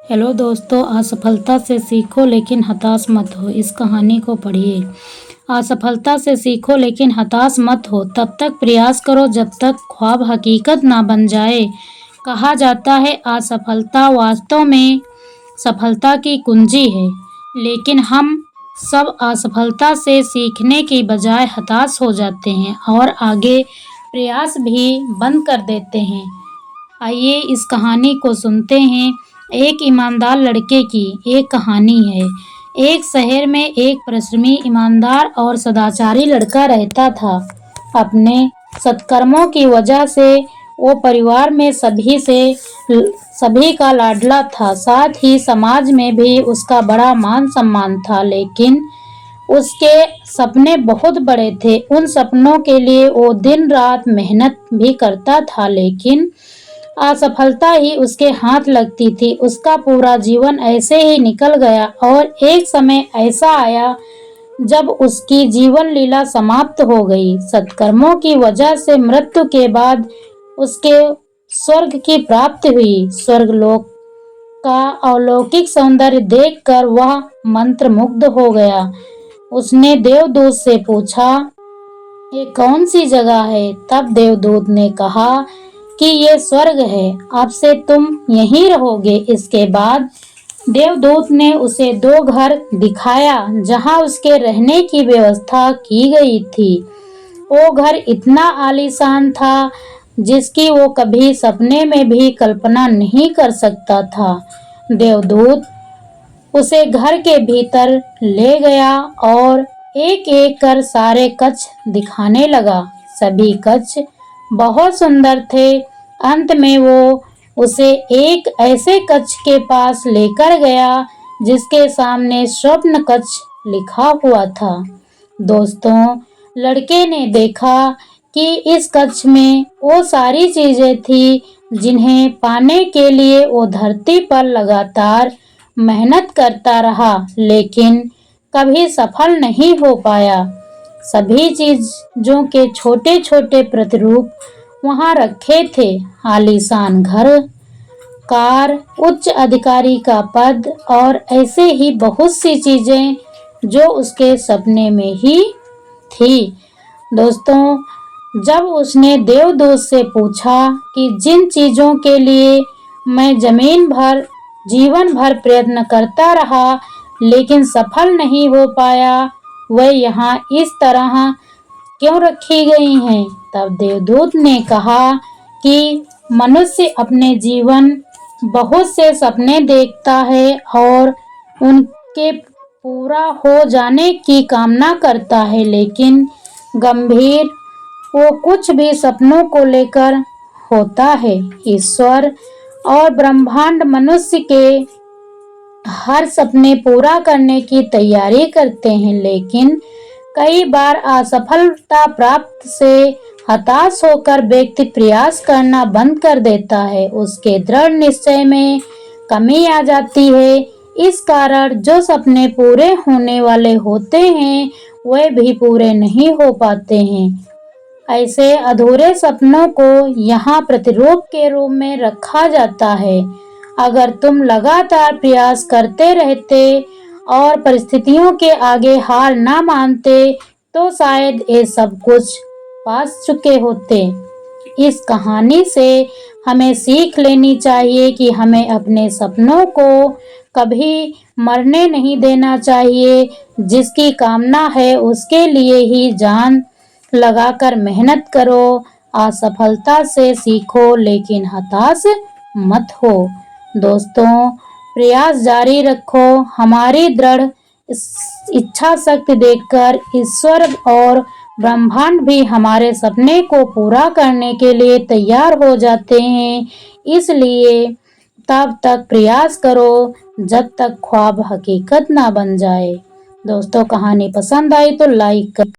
Hello दोस्तों, असफलता से सीखो लेकिन हताश मत हो। इस कहानी को पढ़िए। असफलता से सीखो लेकिन हताश मत हो। तब तक प्रयास करो जब तक ख्वाब हकीकत ना बन जाए। कहा जाता है असफलता वास्तव में सफलता की कुंजी है, लेकिन हम सब असफलता से सीखने की बजाय हताश हो जाते हैं और आगे प्रयास भी बंद कर देते हैं। आइए इस कहानी को सुनते हैं। एक ईमानदार लड़के की एक कहानी है। एक शहर में एक परिश्रमी, ईमानदार और सदाचारी लड़का रहता था। अपने सत्कर्मों की वजह से वो परिवार में सभी का लाडला था। साथ ही समाज में भी उसका बड़ा मान सम्मान था। लेकिन उसके सपने बहुत बड़े थे। उन सपनों के लिए वो दिन रात मेहनत भी करता था, लेकिन असफलता ही उसके हाथ लगती थी। उसका पूरा जीवन ऐसे ही निकल गया और एक समय ऐसा आया जब उसकी जीवन लीला समाप्त हो गई। सत्कर्मों की वजह से मृत्यु के बाद उसके स्वर्ग की प्राप्ति हुई। स्वर्गलोक का अलौकिक सौंदर्य देखकर वह मंत्रमुग्ध हो गया। उसने देवदूत से पूछा, ये कौन सी जगह है? तब देवदूत ने कहा कि ये स्वर्ग है, अब से तुम यहीं रहोगे। इसके बाद देवदूत ने उसे 2 घर दिखाया जहां उसके रहने की व्यवस्था की गई थी। वो घर इतना आलीशान था जिसकी वो कभी सपने में भी कल्पना नहीं कर सकता था। देवदूत उसे घर के भीतर ले गया और एक एक कर सारे कक्ष दिखाने लगा। सभी कक्ष बहुत सुंदर थे। अंत में वो उसे एक ऐसे कक्ष के पास लेकर गया जिसके सामने स्वप्न कक्ष लिखा हुआ था। दोस्तों, लड़के ने देखा कि इस कक्ष में वो सारी चीजें थी जिन्हें पाने के लिए वो धरती पर लगातार मेहनत करता रहा, लेकिन कभी सफल नहीं हो पाया। सभी चीजों के छोटे छोटे प्रतिरूप वहां रखे थे। आलीशान घर, कार, उच्च अधिकारी का पद और ऐसे ही बहुत सी चीजें जो उसके सपने में ही थी। दोस्तों, जब उसने देवदूत से पूछा कि जिन चीजों के लिए मैं जीवन भर प्रयत्न करता रहा लेकिन सफल नहीं हो पाया, वह यहाँ इस तरह क्यों रखी गई हैं? तब देवदूत ने कहा कि मनुष्य अपने जीवन बहुत से सपने देखता है और उनके पूरा हो जाने की कामना करता है, लेकिन गंभीर वो कुछ भी सपनों को लेकर होता है। ईश्वर और ब्रह्मांड मनुष्य के हर सपने पूरा करने की तैयारी करते हैं, लेकिन कई बार असफलता प्राप्त से हताश होकर व्यक्ति प्रयास करना बंद कर देता है। उसके दृढ़ निश्चय में कमी आ जाती है। इस कारण जो सपने पूरे होने वाले होते हैं वे भी पूरे नहीं हो पाते हैं। ऐसे अधूरे सपनों को यहाँ प्रतिरूप के रूप में रखा जाता है। अगर तुम लगातार प्रयास करते रहते और परिस्थितियों के आगे हार ना मानते तो शायद ये सब कुछ पा चुके होते। इस कहानी से हमें सीख लेनी चाहिए कि हमें अपने सपनों को कभी मरने नहीं देना चाहिए। जिसकी कामना है उसके लिए ही जान लगाकर मेहनत करो। असफलता से सीखो लेकिन हताश मत हो। दोस्तों, प्रयास जारी रखो। हमारी दृढ़ इच्छा शक्ति देखकर ईश्वर और ब्रह्मांड भी हमारे सपने को पूरा करने के लिए तैयार हो जाते हैं। इसलिए तब तक प्रयास करो जब तक ख्वाब हकीकत ना बन जाए। दोस्तों, कहानी पसंद आई तो लाइक कर